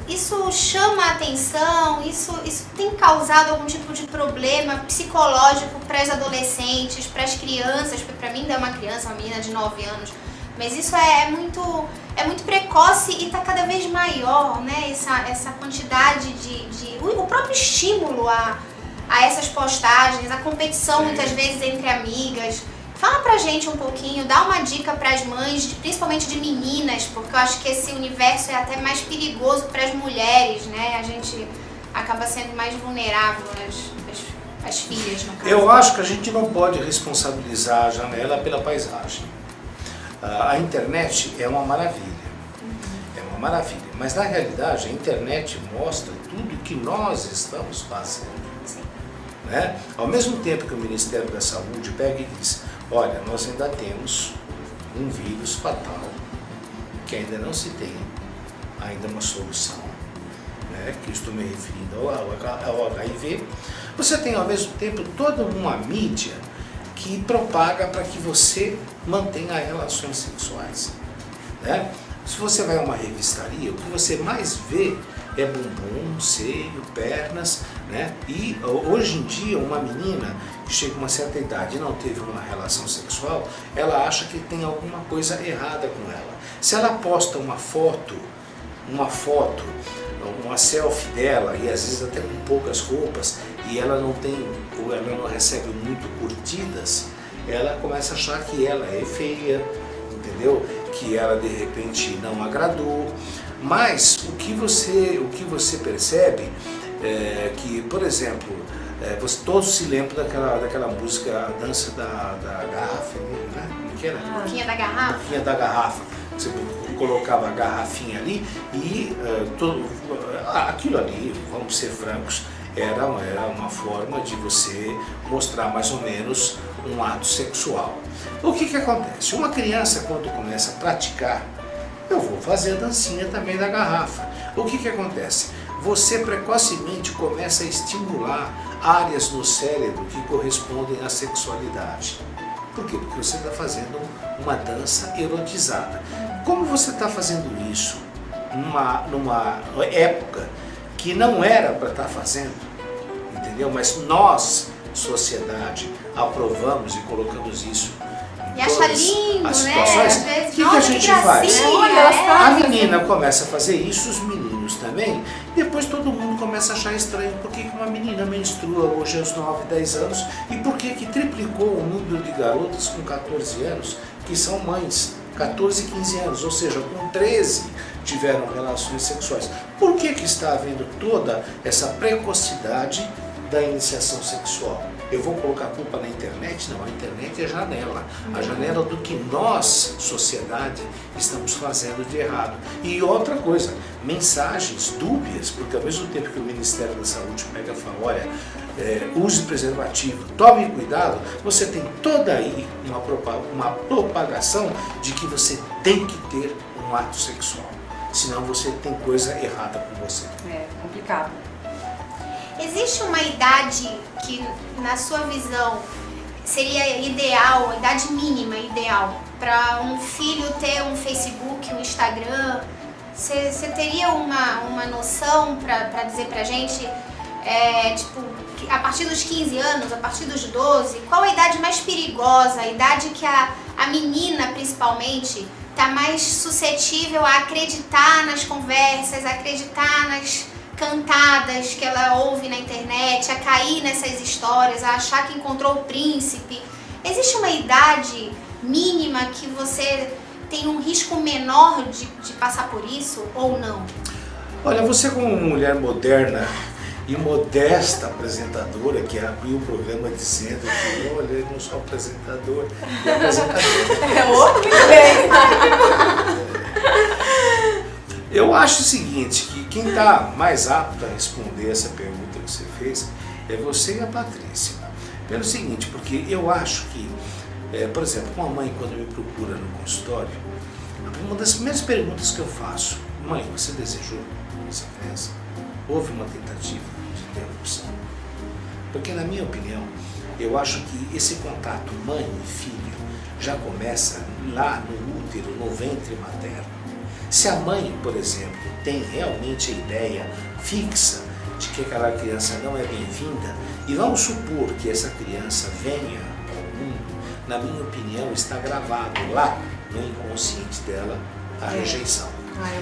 Isso chama a atenção, isso tem causado algum tipo de problema psicológico para as adolescentes, para as crianças, porque para mim ainda é uma criança, uma menina de 9 anos, mas isso é muito precoce e está cada vez maior, né? Essa quantidade o próprio estímulo a essas postagens, a competição muitas vezes entre amigas. Fala pra gente um pouquinho, dá uma dica pras mães, principalmente de meninas, porque eu acho que esse universo é até mais perigoso pras mulheres, né? A gente acaba sendo mais vulnerável, as filhas, no caso. Eu acho que a gente não pode responsabilizar a janela pela paisagem. A internet é uma maravilha, é uma maravilha, mas na realidade a internet mostra tudo que nós estamos fazendo. Né? Ao mesmo tempo que o Ministério da Saúde pega e diz, olha, nós ainda temos um vírus fatal, que ainda não se tem ainda uma solução, né? Que eu estou me referindo ao HIV, você tem ao mesmo tempo toda uma mídia que propaga para que você mantenha relações sexuais. Né? Se você vai a uma revistaria, o que você mais vê é bumbum, seio, pernas, né? E hoje em dia uma menina que chega a uma certa idade e não teve uma relação sexual, ela acha que tem alguma coisa errada com ela. Se ela posta uma foto, uma selfie dela, e às vezes até com poucas roupas, e ela não tem, ou ela não recebe muito curtidas, ela começa a achar que ela é feia, entendeu? Que ela de repente não agradou. Mas o que você percebe é que, por exemplo, todos se lembram daquela música, a dança da garrafa, né? Que era? Boquinha da garrafa. Boquinha da garrafa. Você colocava a garrafinha ali e aquilo ali, vamos ser francos, era uma forma de você mostrar mais ou menos um ato sexual. O que acontece? Uma criança, quando começa a praticar eu vou fazer a dancinha também da garrafa. O que acontece? Você precocemente começa a estimular áreas no cérebro que correspondem à sexualidade. Por quê? Porque você está fazendo uma dança erotizada. Como você está fazendo isso numa época que não era para estar fazendo, entendeu? Mas nós, sociedade, aprovamos e colocamos isso e acha lindo, as né? situações. Às vezes, O que a nossa, gente que faz? gracinha, A menina começa a fazer isso, os meninos também, depois todo mundo começa a achar estranho por que uma menina menstrua hoje aos 9, 10 anos e por que triplicou o número de garotas com 14 anos que são mães, 14 e 15 anos, ou seja, com 13 tiveram relações sexuais. Por que está havendo toda essa precocidade da iniciação sexual? Eu vou colocar a culpa na internet? Não, a internet é a janela do que nós, sociedade, estamos fazendo de errado. E outra coisa, mensagens dúbias, porque ao mesmo tempo que o Ministério da Saúde pega e fala, olha, use preservativo, tome cuidado, você tem toda aí uma propagação de que você tem que ter um ato sexual, senão você tem coisa errada com você. É complicado. Existe uma idade que, na sua visão, seria ideal, a idade mínima ideal, para um filho ter um Facebook, um Instagram? Você teria uma noção para dizer pra gente, tipo, a partir dos 15 anos, a partir dos 12, qual a idade mais perigosa, a idade que a menina, principalmente, está mais suscetível a acreditar nas conversas, a acreditar nas cantadas que ela ouve na internet, a cair nessas histórias, a achar que encontrou o príncipe? Existe uma idade mínima que você tem um risco menor de passar por isso ou não? Olha, você como mulher moderna e modesta apresentadora que abriu o programa dizendo que, olha, eu não sou apresentador, é apresentadora. É outro muito bem. Eu acho o seguinte, que quem está mais apto a responder essa pergunta que você fez é você e a Patrícia. Pelo seguinte, porque eu acho que, por exemplo, uma mãe quando me procura no consultório, uma das primeiras perguntas que eu faço, mãe, você desejou essa criança? Houve uma tentativa de interrupção? Porque na minha opinião, eu acho que esse contato mãe e filho já começa lá no útero, no ventre materno. Se a mãe, por exemplo, tem realmente a ideia fixa de que aquela criança não é bem-vinda, e vamos supor que essa criança venha ao mundo, na minha opinião, está gravado lá no inconsciente dela a rejeição.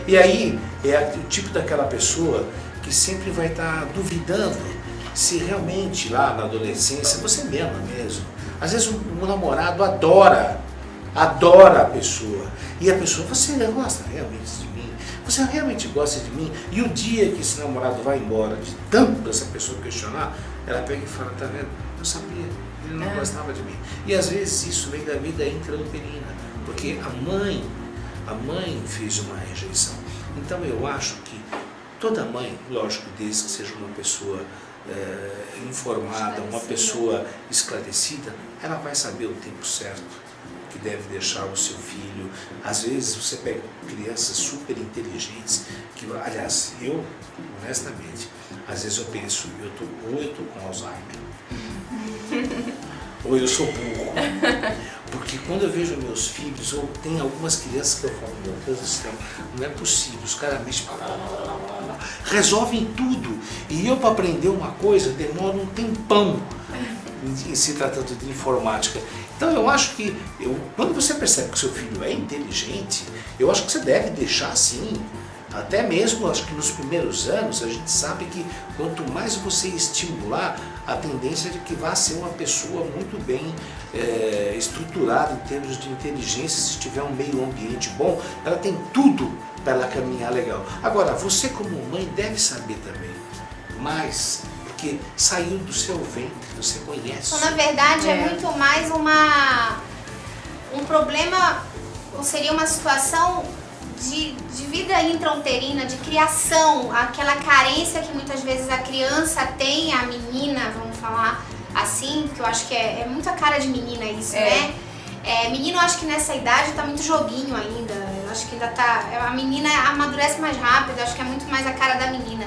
E aí é o tipo daquela pessoa que sempre vai estar duvidando se realmente lá na adolescência você me ama mesmo. Às vezes o namorado adora a pessoa. E a pessoa, você gosta realmente de mim? Você realmente gosta de mim? E o dia que esse namorado vai embora, de tanto essa pessoa questionar, ela pega e fala, tá vendo? Eu sabia, ele não gostava de mim. E às vezes isso vem da vida intrauterina, porque a mãe fez uma rejeição. Então eu acho que toda mãe, lógico, desde que seja uma pessoa informada, uma pessoa esclarecida, ela vai saber o tempo certo que deve deixar o seu filho. Às vezes você pega crianças super inteligentes, que, aliás, eu, honestamente, às vezes eu penso, ou eu tô com Alzheimer, ou eu sou burro. Porque quando eu vejo meus filhos, ou tem algumas crianças que eu falo, meu Deus do céu, não é possível, os caras mexem, resolvem tudo. E eu, para aprender uma coisa, demoro um tempão em se tratando de informática. Então eu acho que, quando você percebe que seu filho é inteligente, eu acho que você deve deixar assim. Até mesmo, acho que nos primeiros anos, a gente sabe que quanto mais você estimular, a tendência é de que vá ser uma pessoa muito bem estruturada em termos de inteligência. Se tiver um meio ambiente bom, ela tem tudo para ela caminhar legal. Agora, você como mãe deve saber também, mas porque saiu do seu ventre, você conhece. Então, na verdade, é muito mais um problema, ou seria uma situação de vida intrauterina, de criação, aquela carência que muitas vezes a criança tem, a menina, vamos falar assim, que eu acho que é muito a cara de menina isso, né? Menino, eu acho que nessa idade tá muito joguinho ainda. Eu acho que ainda tá... A menina amadurece mais rápido, acho que é muito mais a cara da menina.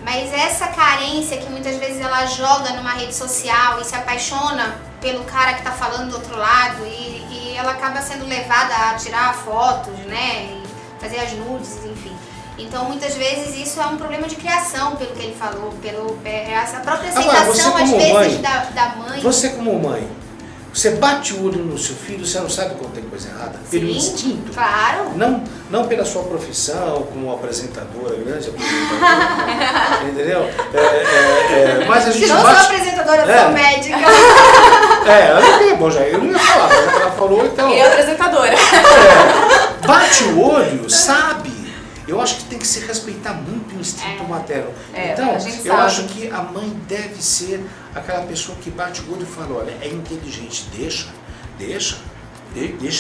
Mas essa carência que muitas vezes ela joga numa rede social e se apaixona pelo cara que tá falando do outro lado e ela acaba sendo levada a tirar fotos, né, e fazer as nudes, enfim. Então, muitas vezes, isso é um problema de criação, pelo que ele falou, essa própria aceitação, às vezes, da mãe. Você como mãe, você bate o olho no seu filho, você não sabe quando tem coisa errada? Sim, pelo instinto. Claro. Não pela sua profissão, como apresentadora, grande apresentadora, entendeu? Mas a gente Se não bate... sou apresentadora, eu sou médica. Bom, já eu não ia falar, mas ela falou, então... E apresentadora. Bate o olho, sabe? Eu acho que tem que se respeitar muito o instinto materno. Então, eu acho que a mãe deve ser aquela pessoa que bate o olho e fala, olha, é inteligente, deixa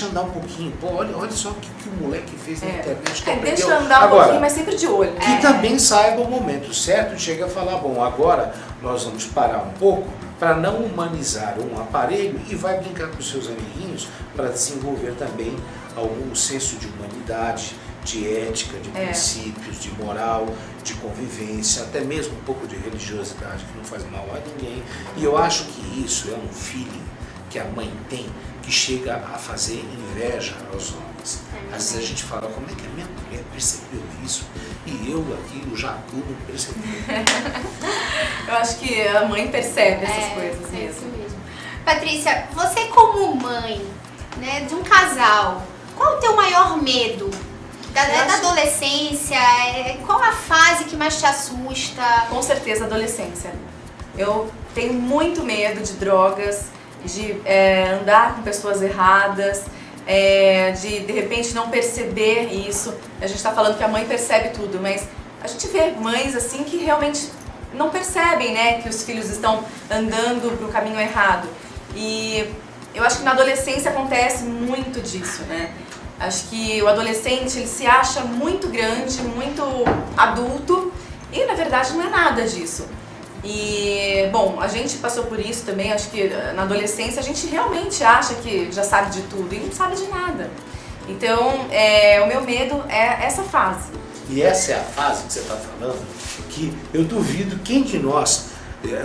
andar um pouquinho. Pô, olha só o que o moleque fez na internet. Deixa andar um pouquinho, mas sempre de olho. Que também saiba o momento certo, chega a falar, bom, agora nós vamos parar um pouco para não humanizar um aparelho e vai brincar com seus amiguinhos para desenvolver também algum senso de humanidade, de ética, de princípios, de moral, de convivência, até mesmo um pouco de religiosidade, que não faz mal a ninguém. E eu acho que isso é um feeling que a mãe tem que chega a fazer inveja aos homens. Às vezes a gente fala, como é que a minha mulher percebeu isso? E eu aqui, o Jacu, não percebi. Eu acho que a mãe percebe essas coisas mesmo. Isso mesmo. Patrícia, você como mãe, né, de um casal, qual o teu maior medo? Da adolescência? Qual a fase que mais te assusta? Com certeza, a adolescência. Eu tenho muito medo de drogas, de andar com pessoas erradas, de repente não perceber isso. A gente está falando que a mãe percebe tudo, mas a gente vê mães assim que realmente não percebem, né, que os filhos estão andando para o caminho errado. E eu acho que na adolescência acontece muito disso, né? Acho que o adolescente ele se acha muito grande, muito adulto e na verdade não é nada disso. E, bom, a gente passou por isso também, acho que na adolescência a gente realmente acha que já sabe de tudo e não sabe de nada. Então, o meu medo é essa fase. E essa é a fase que você está falando, que eu duvido quem de nós...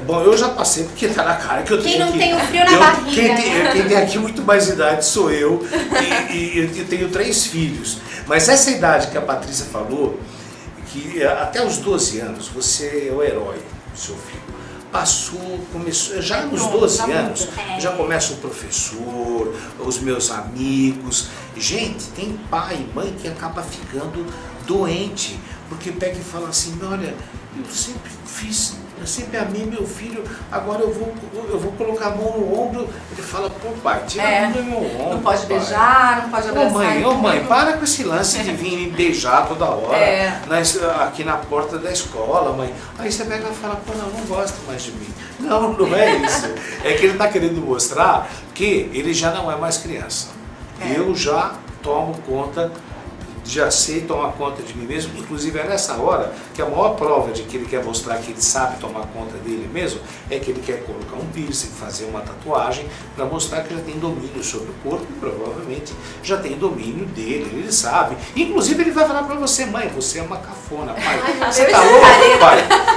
Bom, eu já passei porque tá na cara que eu tenho. Quem não aqui, tem o frio na barriga. Quem tem aqui muito mais idade sou eu e eu tenho 3 filhos. Mas essa idade que a Patrícia falou, que até os 12 anos você é o herói do seu filho. Começou, já nos 12 anos, já começa o professor, os meus amigos. Gente, tem pai e mãe que acaba ficando doente, porque pega e fala assim, olha, eu sempre amei meu filho, agora eu vou colocar a mão no ombro. Ele fala, pô pai, tira a mão do meu ombro. Não pode pai. beijar, não pode abraçar. Ô mãe, para com esse lance de vir me beijar toda hora, aqui na porta da escola, mãe. Aí você pega e fala, pô, não gosta mais de mim. Não é isso. É que ele está querendo mostrar que ele já não é mais criança. Eu já tomo conta, já sei tomar conta de mim mesmo, inclusive é nessa hora que a maior prova de que ele quer mostrar que ele sabe tomar conta dele mesmo é que ele quer colocar um piercing, fazer uma tatuagem para mostrar que já tem domínio sobre o corpo e provavelmente já tem domínio dele, ele sabe. Inclusive ele vai falar para você, mãe, você é uma cafona, pai, você tá louco,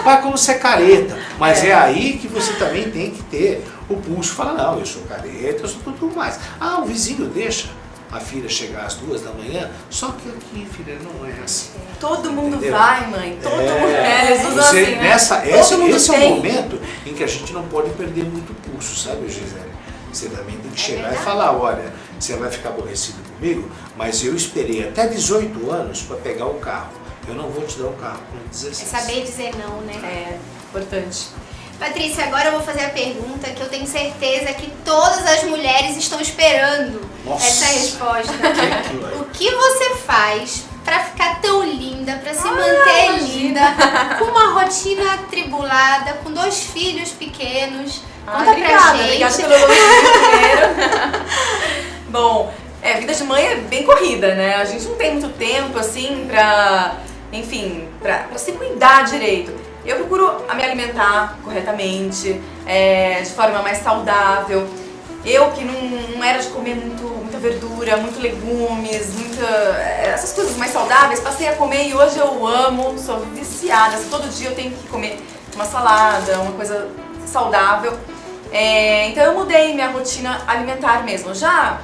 pai, como você é careta, mas é aí que você também tem que ter o pulso, fala, não, eu sou careta, eu sou tudo mais. Ah, o vizinho deixa a filha chegar às 2 da manhã, só que aqui, filha, não é assim. Todo mundo vai, mãe, todo mundo. Eles usam assim, né? Esse é o momento em que a gente não pode perder muito pulso, sabe, Gisele? Você também tem que chegar e falar, olha, você vai ficar aborrecido comigo, mas eu esperei até 18 anos para pegar o carro. Eu não vou te dar o carro com 16. É saber dizer não, né? É importante. Patrícia, agora eu vou fazer a pergunta que eu tenho certeza que todas as mulheres estão esperando essa resposta. O que você faz pra ficar tão linda, pra se manter linda, com uma rotina atribulada, com 2 filhos pequenos? Conta pra gente. Obrigada pelo elogio primeiro. Bom, vida de mãe é bem corrida, né? A gente não tem muito tempo, assim, pra se cuidar direito. Eu procuro me alimentar corretamente, de forma mais saudável. Eu que não era de comer muita verdura, muito legumes, essas coisas mais saudáveis. Passei a comer e hoje eu amo, sou viciada. Todo dia eu tenho que comer uma salada, uma coisa saudável. Então eu mudei minha rotina alimentar mesmo. Já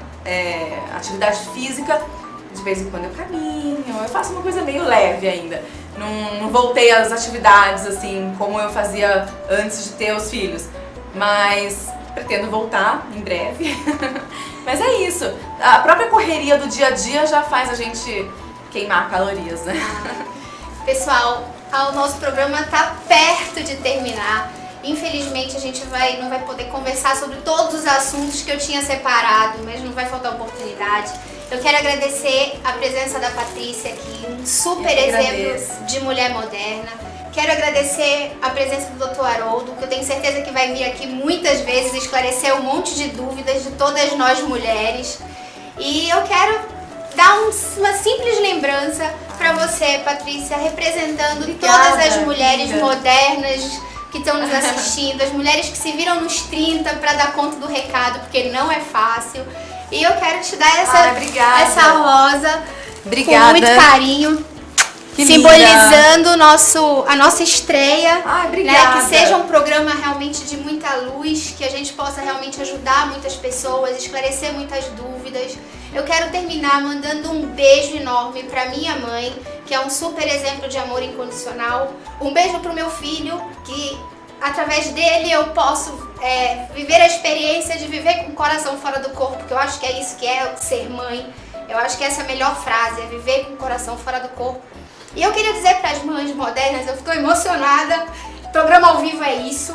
atividade física, de vez em quando eu caminho, eu faço uma coisa meio leve ainda. Não voltei às atividades assim como eu fazia antes de ter os filhos, mas pretendo voltar em breve. Mas é isso, a própria correria do dia a dia já faz a gente queimar calorias, né? Pessoal, o nosso programa está perto de terminar. Infelizmente a gente não vai poder conversar sobre todos os assuntos que eu tinha separado, mas não vai faltar oportunidade. Eu quero agradecer a presença da Patrícia aqui, um super exemplo de mulher moderna. Quero agradecer a presença do Dr. Haroldo, que eu tenho certeza que vai vir aqui muitas vezes esclarecer um monte de dúvidas de todas nós mulheres. E eu quero dar uma simples lembrança para você, Patrícia, representando todas as mulheres modernas que estão nos assistindo, as mulheres que se viram nos 30 para dar conta do recado, porque não é fácil. E eu quero te dar essa rosa com muito carinho, simbolizando a nossa estreia, né? Que seja um programa realmente de muita luz, que a gente possa realmente ajudar muitas pessoas, esclarecer muitas dúvidas. Eu quero terminar mandando um beijo enorme para minha mãe, que é um super exemplo de amor incondicional. Um beijo pro meu filho, que através dele eu posso viver a experiência de viver com o coração fora do corpo, porque eu acho que é isso que é ser mãe. Eu acho que essa é a melhor frase, é viver com o coração fora do corpo. E eu queria dizer para as mães modernas, eu estou emocionada, o programa ao vivo é isso.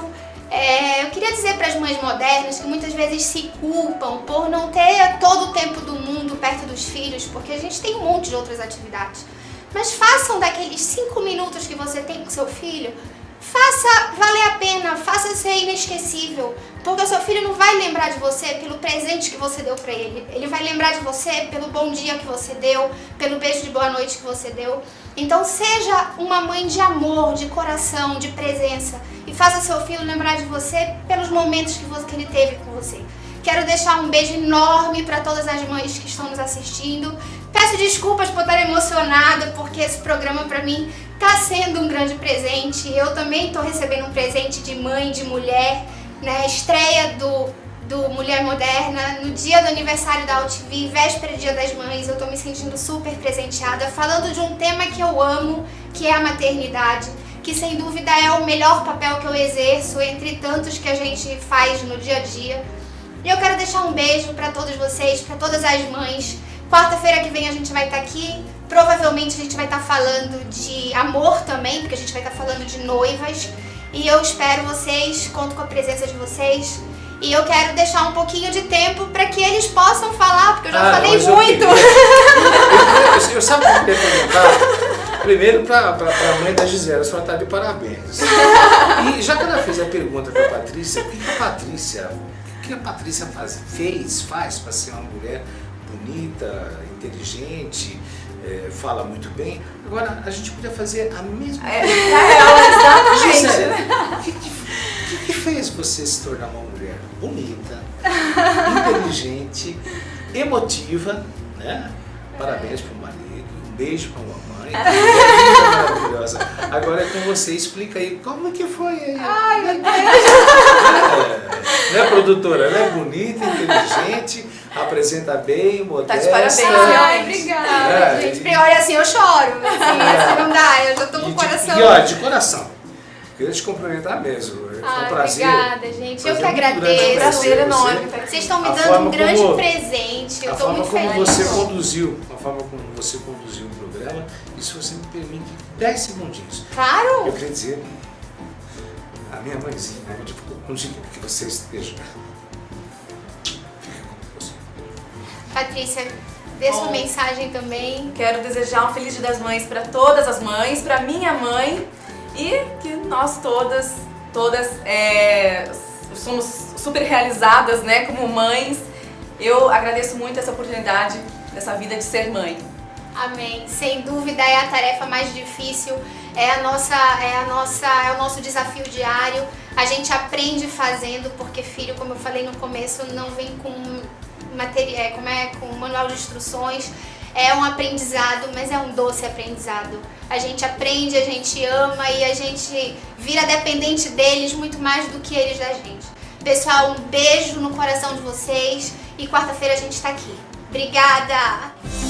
Eu queria dizer para as mães modernas que muitas vezes se culpam por não ter todo o tempo do mundo perto dos filhos, porque a gente tem um monte de outras atividades. Mas façam daqueles 5 minutos que você tem com seu filho, faça valer a pena, faça ser inesquecível, porque o seu filho não vai lembrar de você pelo presente que você deu para ele. Ele vai lembrar de você pelo bom dia que você deu, pelo beijo de boa noite que você deu. Então seja uma mãe de amor, de coração, de presença, e faça seu filho lembrar de você pelos momentos que ele teve com você. Quero deixar um beijo enorme para todas as mães que estão nos assistindo. Peço desculpas por estar emocionada, porque esse programa para mim está sendo um grande presente. Eu também estou recebendo um presente de mãe, de mulher, né? Estreia do Mulher Moderna, no dia do aniversário da UTV, véspera Dia das Mães. Eu estou me sentindo super presenteada, falando de um tema que eu amo, que é a maternidade, que sem dúvida é o melhor papel que eu exerço entre tantos que a gente faz no dia a dia. E eu quero deixar um beijo para todos vocês, para todas as mães. Quarta-feira que vem a gente vai estar aqui. Provavelmente a gente vai estar falando de amor também, porque a gente vai estar falando de noivas. E eu espero vocês, conto com a presença de vocês. E eu quero deixar um pouquinho de tempo para que eles possam falar, porque eu já falei muito. Eu sabe o que eu queria perguntar? Primeiro para a mãe da Gisela, a senhora está de parabéns. E já que ela fez a pergunta para a Patrícia, o que a Patrícia faz para ser uma mulher bonita, inteligente, fala muito bem? Agora, a gente podia fazer a mesma pergunta. Gisela, o que fez você se tornar uma mulher bonita, inteligente, emotiva, né? Parabéns para o marido, um beijo para a mamãe, maravilhosa. Agora é com você, explica aí, como que foi aí? Ai, meu Deus! Né, produtora? Ela é bonita, inteligente, apresenta bem, modesta. Tá de parabéns, Ai, obrigada, gente. Olha, assim, eu choro, assim não dá, eu já tô com o coração. E olha, de coração, queria te cumprimentar mesmo. Foi um prazer. Obrigada, gente. Eu que agradeço. Um prazer enorme. Vocês estão me dando um grande presente. Eu tô muito feliz. A forma como você conduziu o programa, e se você me permite 10 segundinhos. Claro! Eu queria dizer, a minha mãezinha, onde que você esteja, fica com você. Patrícia, dê sua mensagem também. Quero desejar um Feliz Dia das Mães para todas as mães, para minha mãe, e que nós todas somos super realizadas, né, como mães. Eu agradeço muito essa oportunidade dessa vida de ser mãe. Amém. Sem dúvida é a tarefa mais difícil, é o nosso desafio diário. A gente aprende fazendo, porque filho, como eu falei no começo, não vem com com manual de instruções. É um aprendizado, mas é um doce aprendizado. A gente aprende, a gente ama e a gente vira dependente deles muito mais do que eles da gente. Pessoal, um beijo no coração de vocês e quarta-feira a gente tá aqui. Obrigada!